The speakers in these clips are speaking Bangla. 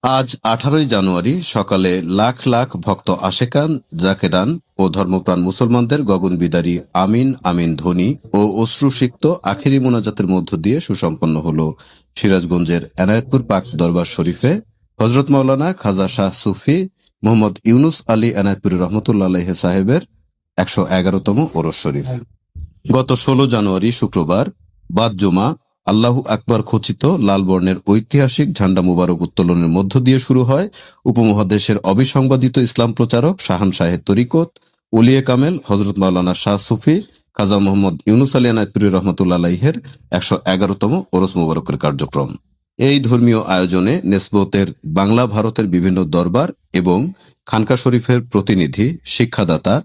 আজ 18ই জানুয়ারি সকালে লাখ লাখ ভক্ত আশেকান, জাকেরান ও ধর্মপ্রাণ মুসলমানদের গগনবিদারী আমিন আমিন ধ্বনি ও অশ্রুসিক্ত আখেরি মোনাজাতের মধ্য দিয়ে সুসম্পন্ন হল সিরাজগঞ্জের এনায়েতপুর পাক দরবার শরীফে হযরত মাওলানা খাজা শাহ সুফি মোহাম্মদ ইউনুস আলী এনায়েতপুরী রহমতুল্লাহ আলাইহি সাহেবের 111তম ওরস শরীফ। গত 16 জানুয়ারি শুক্রবার বাদ জুমা আল্লাহু আকবার খচিত লাল বর্ণের ঐতিহাসিক ঝান্ডা মুবারক উত্তোলনের মধ্য দিয়ে শুরু হয় উপমহাদেশের অবিসংবাদিত ইসলাম প্রচারক শাহানশাহে তরিকত উলিয়ে কামেল হযরত মাওলানা শাহ সুফি খাজা মোহাম্মদ ইউনুস আলী এনায়েতপুরী রহমতুল্লাহ আলাইহির 111তম ওরস মুবারকের কার্যক্রম। এই ধর্মীয় আয়োজনে নেসবতের বাংলা ভারতের বিভিন্ন দরবার এবং খানকা শরীফের প্রতিনিধি, শিক্ষাদাতা,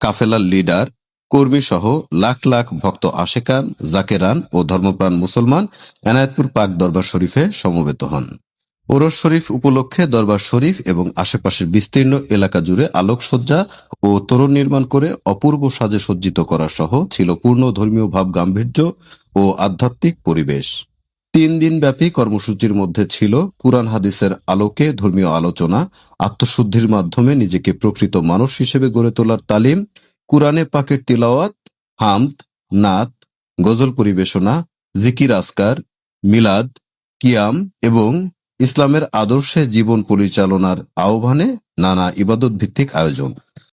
কাফেলার লিডার, কর্মী সহ লাখ লাখ ভক্ত আশেকান, জাকেরান ও ধর্মপ্রাণ মুসলমান এনায়েতপুর পাক দরবার শরীফে সমবেত হন। ওরস শরীফ উপলক্ষে দরবার শরীফ এবং আশেপাশের বিস্তীর্ণ এলাকা জুড়ে আলোকসজ্জা ও তোরণ নির্মাণ করে অপূর্ব সাজে সজ্জিত করা সহ ছিল পূর্ণ ধর্মীয় ভাব গাম্ভীর্য ও আধ্যাত্মিক পরিবেশ। 3 দিনব্যাপী কর্মসূচির মধ্যে ছিল কুরআন হাদিসের আলোকে ধর্মীয় আলোচনা, আত্মশুদ্ধির মাধ্যমে নিজেকে প্রকৃত মানুষ হিসেবে গড়ে তোলার তালিম, কুরআনে পাকের তিলাওয়াত, হামদ, নাত, গজল পরিবেশনা, জিকির আজকার, মিলাদ, কিয়াম এবং ইসলামের আদর্শে জীবন পরিচালনার আহ্বানে নানা ইবাদত ভিত্তিক আয়োজন।